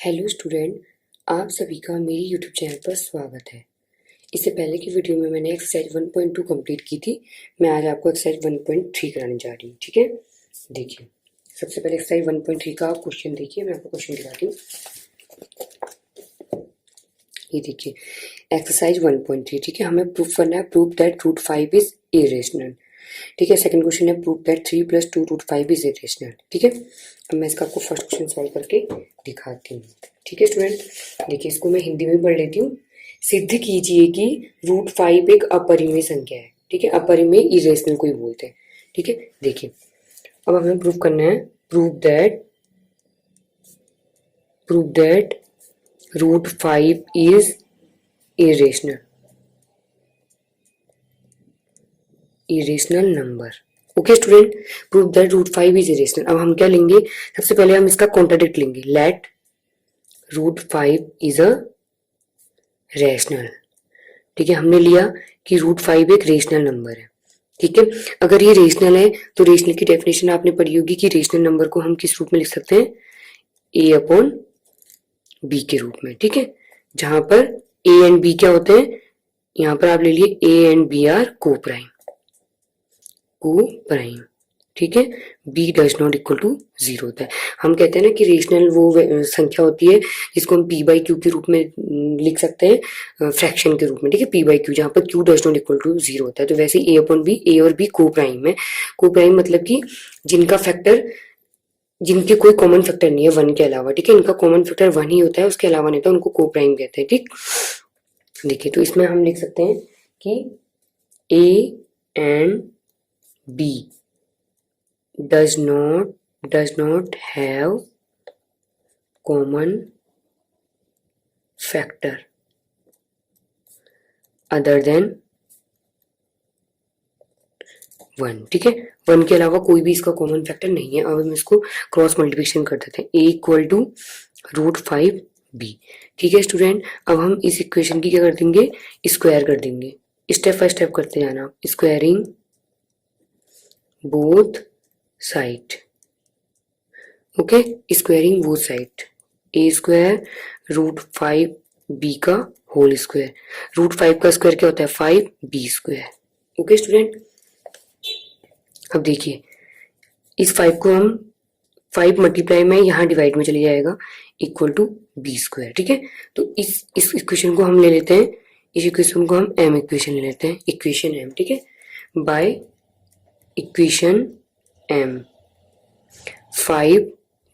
Hello student, आप सभी का मेरी यूट्यूब चैनल पर स्वागत है। इससे पहले की वीडियो में मैंने एक्सरसाइज 1.2 कंप्लीट की थी। मैं आज आपको एक्सरसाइज 1.3 कराने जा रही हूँ। ठीक है, देखिए सबसे पहले एक्सरसाइज 1.3 का क्वेश्चन देखिए। मैं आपको क्वेश्चन दिखाती हूँ। ये देखिए एक्सरसाइज 1.3। ठीक है, हमें प्रूफ करना है proof that root 5 is irrational. ठीक है, सेकंड क्वेश्चन है proof that 3 + 2 root 5 is irrational. ठीक है, अब मैं इसका आपको फर्स्ट क्वेश्चन सॉल्व करके दिखाती हूँ। ठीक है स्टूडेंट, देखिए इसको मैं हिंदी में पढ़ लेती हूँ। सिद्ध कीजिए कि रूट 5 एक अपरिमेय संख्या है। ठीक है, अपरिमेय इरेशनल को ही बोलते हैं। ठीक है, देखिए अब हमें प्रूफ करना है proof that root 5 is irrational number. Okay student, prove that root 5 is irrational. अब हम क्या लेंगे, सबसे पहले हम इसका कॉन्ट्राडिक्ट लेंगे। Let root 5 is a rational. ठीक है, हमने लिया कि रूट 5 एक रेशनल नंबर है। ठीक है, अगर ये रेशनल है तो रेशनल की डेफिनेशन आपने पढ़ी होगी कि रेशनल नंबर को हम किस रूप में लिख सकते हैं, a/b के रूप में। ठीक है, जहां पर a एंड b क्या होते हैं, यहां पर आप ले लिए a and b are coprime. ठीक है, b does not equal to 0 होता है। हम कहते हैं ना कि रेशनल वो संख्या होती है जिसको हम p/q के रूप में लिख सकते हैं, फ्रैक्शन के रूप में। ठीक है, p/q जहाँ पर q does not equal to 0 होता है। तो वैसे a/b, a और b को प्राइम है। को प्राइम मतलब कि जिनके कोई कॉमन फैक्टर नहीं है 1 के अलावा। ठीक है, इनका कॉमन फैक्टर 1 ही होता है, उसके अलावा नहीं होता, उनको को प्राइम कहते हैं। ठीक, देखिए तो इसमें हम लिख सकते हैं कि a and b does not have common factor other than 1। ठीक है, 1 के अलावा कोई भी इसका कॉमन फैक्टर नहीं है। अब हम इसको क्रॉस मल्टीप्लिकेशन कर देते हैं, a equal to root 5b। ठीक है स्टूडेंट, अब हम इस इक्वेशन की क्या कर देंगे, स्क्वायर कर देंगे। स्टेप बाय स्टेप करते जाना, squaring both side. Okay, squaring both side, a square root 5b का होल स्क्वायर। रूट 5 का स्क्वायर क्या होता है, 5b स्क्वायर। ओके स्टूडेंट, अब देखिए इस 5 को हम 5 मल्टीप्लाई में यहाँ डिवाइड में चले जाएगा, इक्वल टू b स्क्वायर। ठीक है, तो इस इक्वेशन को हम ले लेते हैं, इस इक्वेशन को हम m इक्वेशन ले लेते हैं, इक्वेशन m। ठीक है, by equation m 5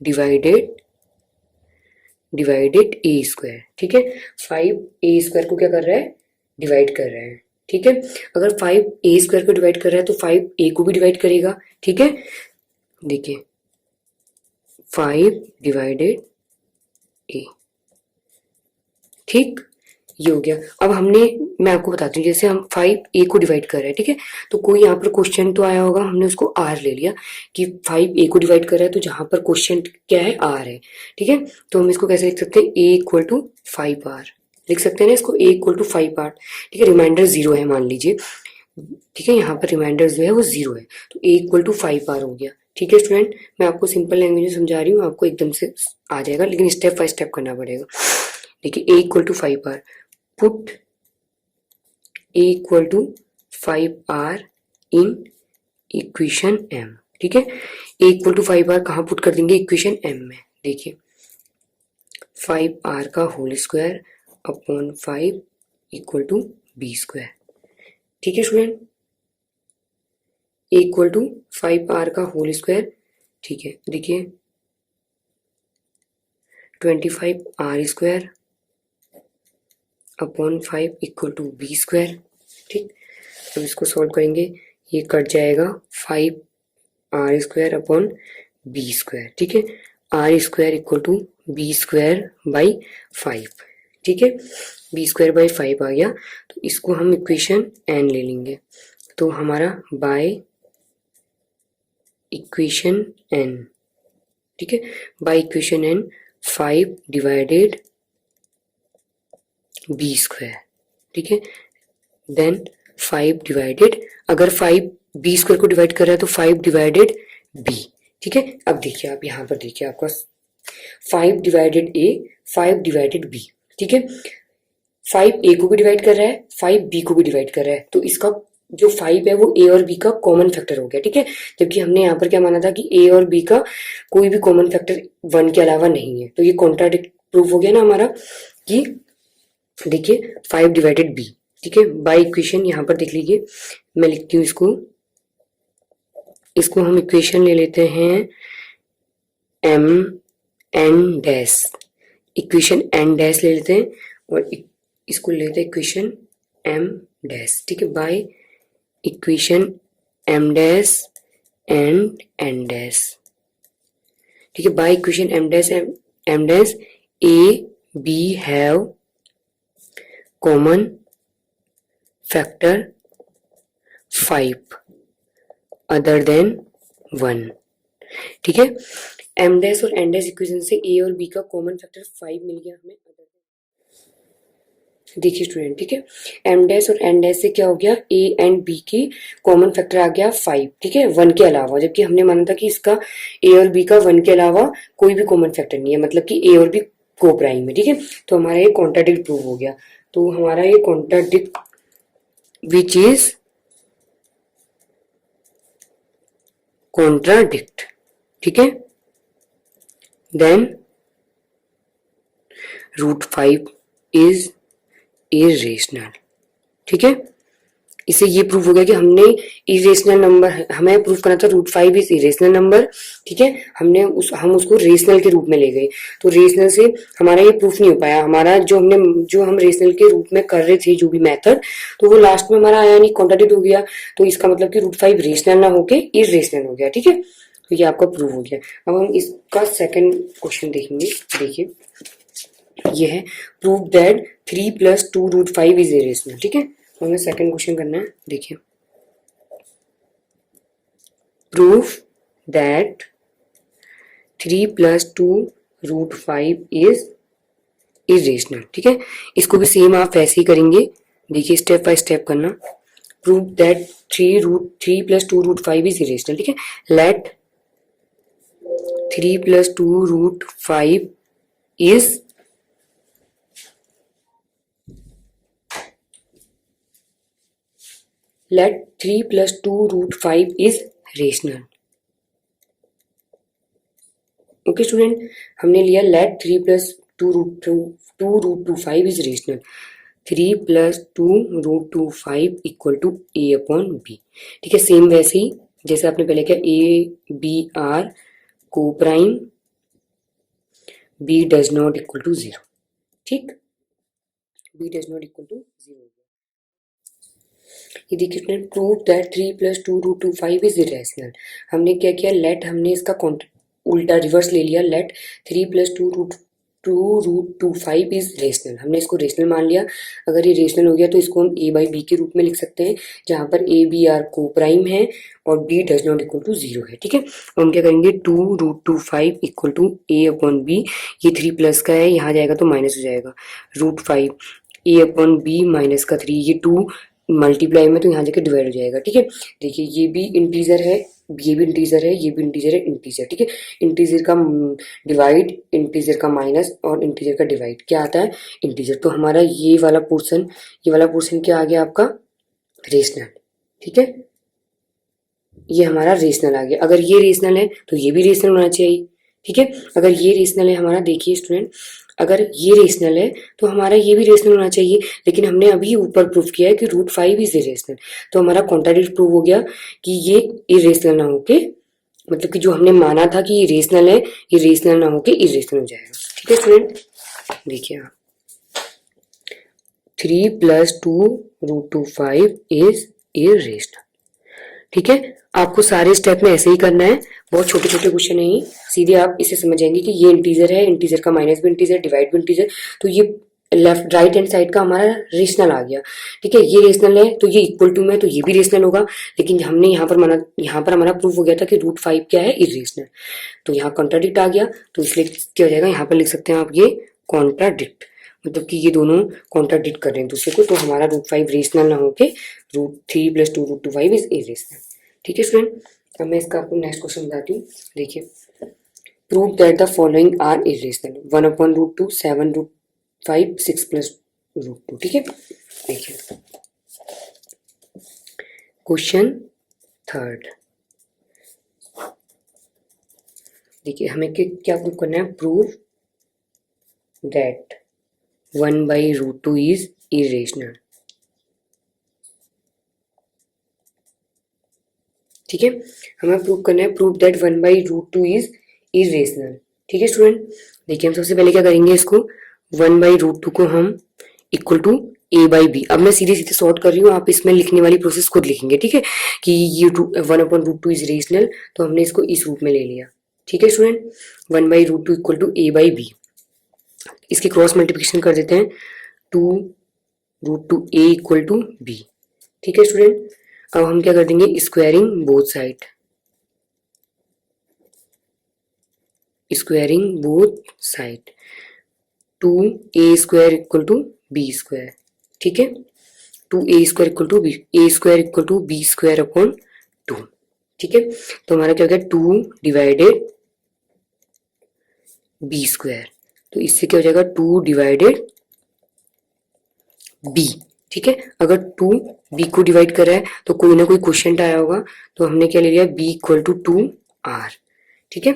divided a square. ठीक है, 5a स्क्वायर को क्या कर रहा है, डिवाइड कर रहा है। ठीक है, अगर 5a स्क्वायर को डिवाइड कर रहा है तो 5a को भी डिवाइड करेगा। ठीक है, देखिए 5 डिवाइडेड a। ठीक, ये हो गया। अब मैं आपको बताती हूँ, जैसे हम 5a को डिवाइड कर रहे हैं। ठीक है, तो कोई यहाँ पर क्वेश्चन तो आया होगा, हमने उसको r ले लिया कि 5a को डिवाइड कर रहा है, तो जहां पर क्वेश्चन क्या है, r है। ठीक है, तो हम इसको कैसे लिख सकते हैं, a इक्वल टू 5r लिख सकते हैं ना इसको, a इक्वल टू 5r। ठीक है, रिमाइंडर 0 है मान लीजिए। ठीक है, यहाँ पर रिमाइंडर जो है वो 0 है, तो a इक्वल टू 5r हो गया। ठीक है स्टूडेंट, मैं आपको सिंपल लैंग्वेज में समझा रही हूँ, आपको एकदम से आ जाएगा, लेकिन स्टेप बाय स्टेप करना पड़ेगा। देखिए a equal to 5r, put a equal to 5r in equation m। ठीक है, a इक्वल टू 5r कहाँ पुट कर देंगे, इक्वेशन m में। देखिए 5r का whole square upon 5 equal to b square. ठीक है student, a equal to 5r का होल स्क्वायर। ठीक है, देखिए 25r square upon 5 equal to b square. ठीक, अब इसको सॉल्व करेंगे, ये कट जाएगा 5r square upon b square. ठीक है, r square equal to b square by 5। ठीक है, b स्क्वायर बाई 5 आ गया, तो इसको हम इक्वेशन n ले लेंगे। तो हमारा बाय इक्वेशन n, ठीक है, by equation n 5 divided b square. ठीक है, देन 5 डिवाइडेड, अगर 5 b स्क्वायर को डिवाइड कर रहा है तो 5 डिवाइडेड b। ठीक है, अब देखिए आप यहाँ पर देखिए आपका 5 डिवाइडेड ए, 5 डिवाइडेड बी, ठीक है। 5 ए को भी डिवाइड कर रहा है, 5 बी को भी डिवाइड कर रहा है, तो इसका जो 5 है वो ए और बी का कॉमन फैक्टर हो गया, ठीक है। जबकि हमने यहाँ पर क्या माना था कि ए और बी का कोई भी कॉमन फैक्टर 1 के अलावा नहीं है, तो ये कॉन्ट्राडिक्ट प्रूफ हो गया ना हमारा कि देखिए 5 डिवाइडेड बी, ठीक है। बाय इक्वेशन यहाँ पर देख लीजिए, मैं लिखती हूँ इसको हम इक्वेशन ले लेते हैं M N dash, equation N dash ले लेते हैं और इसको लेते हैं इक्वेशन एम डैश, ठीक है। By equation M dash and N dash, ठीक है। By equation M dash A B have common factor 5 other than 1, ठीक है। एम डैश और एन डैश इक्वेशन से ए और बी का कॉमन फैक्टर 5 मिल गया हमें। देखिए स्टूडेंट, ठीक है, एम डैश और एन डैश से क्या हो गया, ए एंड बी की कॉमन फैक्टर आ गया 5, ठीक है, 1 के अलावा। जबकि हमने माना था कि इसका ए और बी का 1 के अलावा कोई भी कॉमन फैक्टर नहीं है, मतलब कि ए और बी को प्राइम है, ठीक है। तो हमारा ये कॉन्ट्राडिक्ट प्रूव हो गया। तो हमारा ये कॉन्ट्राडिक्ट विच इज कॉन्ट्राडिक्ट, ठीक है। देन √5 इज इरेशनल, ठीक है। इससे ये प्रूफ हो गया कि हमने इरेशनल नंबर, हमें प्रूफ करना था √5 इज इरेशनल नंबर, ठीक है। हम उसको रेशनल के रूप में ले गए, तो रेशनल से हमारा ये प्रूफ नहीं हो पाया। हमारा जो हम रेशनल के रूप में कर रहे थे जो भी मेथड, तो वो लास्ट में हमारा आया नहीं, कॉन्ट्राडिक्ट हो गया। तो इसका मतलब कि √5 रेशनल ना होके इरेशनल हो गया, ठीक है। तो ये आपका प्रूफ हो गया। अब हम इसका सेकंड क्वेश्चन देखेंगे। देखिए ये है प्रूव दैट 3 + 2 √5 इज इरेशनल, ठीक है। तो हमें सेकंड क्वेश्चन करना है। देखिए प्रूफ दैट 3 + 2 √5 इज इरेशनल, ठीक है। इसको भी सेम आप वैसे ही करेंगे। देखिए स्टेप बाय स्टेप करना। प्रूव दैट 3 + 2 √5 इज इरेशनल, ठीक है। Let 3 + 2 √5 is let 3 + 2 √5 is rational, okay student. हमने लिया let 3 + 2 √5 is rational, 3 + 2 √5 = a/b, ठीक है। सेम वैसे ही जैसे आपने पहले किया, a b are को prime, b does not equal to 0, ठीक, b does not equal to 0। ये देखिए student, prove that 3 + 2 √5 is irrational. हमने क्या किया, लेट, हमने इसका उल्टा रिवर्स ले लिया, लेट 3 + 2 √5 इज रेशनल। हमने इसको रेशनल मान लिया। अगर ये रेशनल हो गया तो इसको हम a/b के रूप में लिख सकते हैं, जहां पर a b r coprime है और b does not equal to 0 है, ठीक है। तो हम क्या करेंगे, 2 √5 = a/b, ये 3 प्लस का है, यहाँ जाएगा तो माइनस हो जाएगा, √5 a/b माइनस का 3, ये 2 मल्टीप्लाई में तो यहाँ जाके डिवाइड हो जाएगा, ठीक है। देखिए ये भी इंटीजर है, ये भी इंटीजर है, ये भी इंटीजर है, इंटीजर, ठीक है। इंटीजर का डिवाइड, इंटीजर का माइनस और इंटीजर का डिवाइड क्या आता है, इंटीजर। तो हमारा ये वाला पोर्शन क्या आ गया आपका, रेशनल, ठीक है। ये हमारा रेशनल आ गया। अगर ये रेशनल है तो ये भी रेशनल होना चाहिए, ठीक है। अगर ये रेशनल है हमारा, देखिए स्टूडेंट, अगर ये रेशनल है तो हमारा ये भी रेशनल होना चाहिए, लेकिन हमने अभी ऊपर प्रूफ किया है कि √5 इज इरेशनल, तो हमारा कॉन्ट्राडिक्ट प्रूव हो गया कि ये इरेशनल ना होके, मतलब कि जो हमने माना था कि ये रेशनल है, ये रेशनल ना होके इरेशनल हो जाएगा, ठीक है स्टूडेंट। देखिए आप 3 + 2 √5 इज इरेशनल, ठीक है। आपको सारे स्टेप में ऐसे ही करना है, बहुत छोटे छोटे क्वेश्चन है ये, सीधे आप इसे समझ जाएंगे कि ये इंटीजर है, इंटीजर का माइनस भी इंटीजर, डिवाइड भी इंटीजर, तो ये लेफ्ट राइट हैंड साइड का हमारा रेशनल आ गया, ठीक है। ये रेशनल है तो ये इक्वल टू में, तो ये भी रेशनल होगा, लेकिन हमने यहाँ पर हमारा प्रूफ हो गया था कि √5 क्या है, इरेशनल, तो यहाँ कॉन्ट्राडिक्ट आ गया, तो इसलिए क्या हो जाएगा, यहाँ पर लिख सकते हैं आप ये कॉन्ट्राडिक्ट, मतलब कि ये दोनों कॉन्ट्राडिक्ट कर रहे हैं दूसरे को, तो हमारा √5 रेशनल ना होके 3 + 2 √5 इज इरेशनल, ठीक है स्टूडेंट। अब मैं इसका आपको नेक्स्ट क्वेश्चन बताती हूँ। देखिए prove that the following are irrational, 1/√2, 7√5, 6 + √2। ठीक है, देखिए क्वेश्चन थर्ड। देखिए हमें क्या प्रूव करना है, प्रूव दैट 1/√2 इज इरेशनल। ठीक है, हमें प्रूव करना है, प्रूव दैट 1/√2 इज इरेशनल। ठीक है स्टूडेंट, देखिए हम सबसे पहले क्या करेंगे, इसको 1/√2 को हम इक्वल टू a/b, अब मैं सीधे सीधे सॉर्ट कर रही हूँ, आप इसमें लिखने वाली प्रोसेस खुद लिखेंगे। ठीक है, कि ये 1/√2 इज रेशनल, तो हमने इसको इस रूप में ले लिया। ठीक है स्टूडेंट, 1/√2 इक्वल टू a/b, इसकी क्रॉस मल्टीप्लिकेशन कर देते हैं, 2√2a इक्वल टू b। ठीक है स्टूडेंट, अब हम क्या कर देंगे, squaring both side, squaring both side, 2a² equal to b²। ठीक है, 2a² equal to b, a² equal to b² upon 2। ठीक है, तो हमारा क्या हो गया, 2 डिवाइडेड b², तो इससे क्या हो जाएगा, 2 डिवाइडेड b। ठीक है, अगर 2 b को डिवाइड कर रहा है तो कोई ना कोई क्वेश्चन आया होगा, तो हमने क्या ले लिया, b इक्वल टू 2r। ठीक है,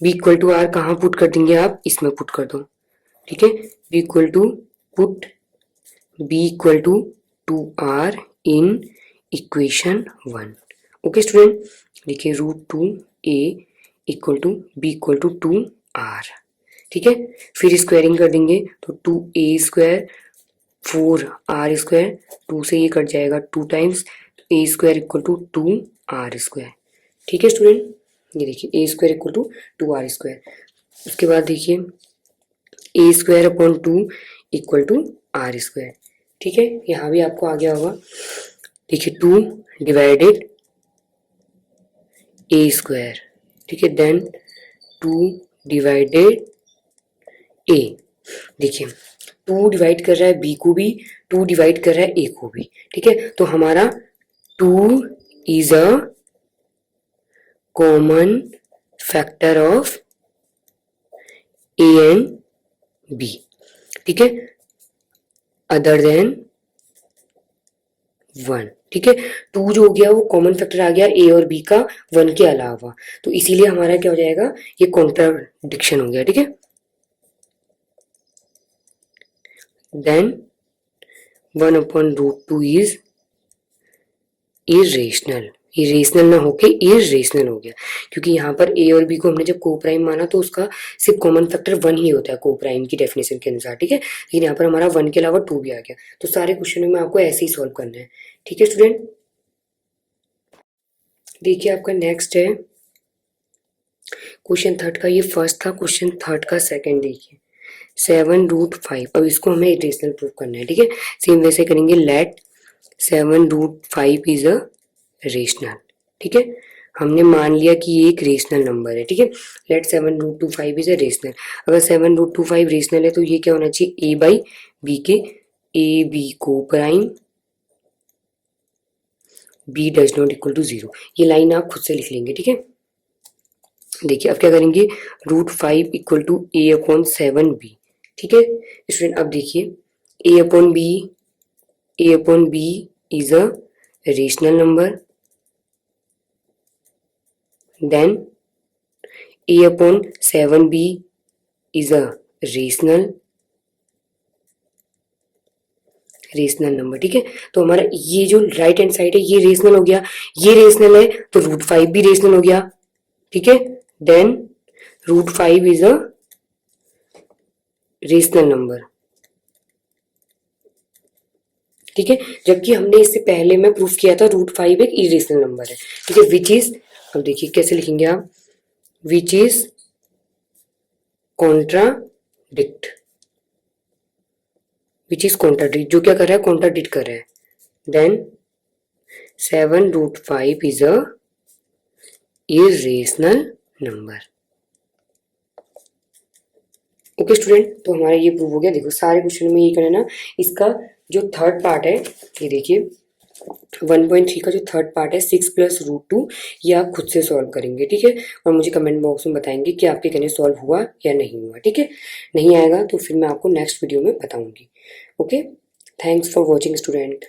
b इक्वल टू r कहाँ पुट कर देंगे आप, इसमें पुट कर दो। ठीक है, b equal to put b equal to 2r in equation 1। Okay student, देखिए √2a equal to b equal to 2r। ठीक है, फिर स्क्वायरिंग कर देंगे तो 2a², 4r², 2 से ये कट जाएगा 2 times, a² equal to 2r²। ठीक है स्टूडेंट, ये देखिए a² इक्वल टू 2r²। उसके बाद देखिए a² upon 2 equal to r²। ठीक है, यहाँ भी आपको आ गया होगा, देखिए 2 डिवाइडेड a²। ठीक है, देन 2 डिवाइडेड a। देखिए 2 डिवाइड कर रहा है b को भी, 2 डिवाइड कर रहा है a को भी। ठीक है, तो हमारा 2 is a common factor of a and b। ठीक है, अदर देन 1। ठीक है, 2 जो हो गया वो कॉमन फैक्टर आ गया a और b का 1 के अलावा, तो इसीलिए हमारा क्या हो जाएगा, ये कॉन्ट्राडिक्शन हो गया। ठीक है, देन 1/√2 इज इरेशनल, इरेशनल ना होके इरेशनल हो गया, क्योंकि यहाँ पर a और b को हमने जब को प्राइम माना तो उसका सिर्फ कॉमन फैक्टर 1 ही होता है को प्राइम की डेफिनेशन के अनुसार। ठीक है, लेकिन यहाँ पर हमारा 1 के अलावा 2 भी आ गया, तो सारे क्वेश्चनों में आपको ऐसे ही सॉल्व करना है। ठीक है स्टूडेंट, देखिए आपका नेक्स्ट है क्वेश्चन थर्ड का, ये फर्स्ट था, क्वेश्चन थर्ड का सेकंड देखिए, 7√5। अब इसको हमें इरेशनल प्रूव करना है। ठीक है, सेम वैसे करेंगे, लेट 7√5 इज अ रेशनल। ठीक है, हमने मान लिया कि ये एक रेशनल नंबर है। ठीक है, लेट 7√25 इज अ रेशनल। अगर 7√25 रेशनल है तो ये क्या होना चाहिए, a/b के a/b coprime b does not equal to 0। ये लाइन आप खुद से लिख लेंगे। ठीक है, देखिए अब क्या करेंगे, √5 इक्वल टू a/7b। ठीक है स्टूडेंट, अब देखिए a/b is a rational number, then a/7b is a rational number. ठीक है, तो हमारा ये जो राइट हैंड साइड है ये रेशनल हो गया, ये रेशनल है तो √5 भी रेशनल हो गया। ठीक है, then √5 is a rational number. ठीक है, जबकि हमने इससे पहले में प्रूफ किया था √5 एक इरेशनल नंबर है। ठीक है, विच इज, अब देखिए कैसे लिखेंगे आप, which is contradict, which is contradict, जो क्या कर रहा है, कॉन्ट्राडिक्ट कर रहा है। Then 7√5 is a irrational number. Okay student, तो हमारा ये प्रूव हो गया। देखो सारे क्वेश्चन में ये करना ना, इसका जो थर्ड पार्ट है ये देखिए, 1.3 का जो थर्ड पार्ट है 6+√2, ये आप खुद से सॉल्व करेंगे, ठीक है। और मुझे कमेंट बॉक्स में बताएंगे कि आपके कहने सॉल्व हुआ या नहीं हुआ, ठीक है। नहीं आएगा तो फिर मैं आपको नेक्स्ट वीडियो में बताऊंगी। Okay, thanks for watching student.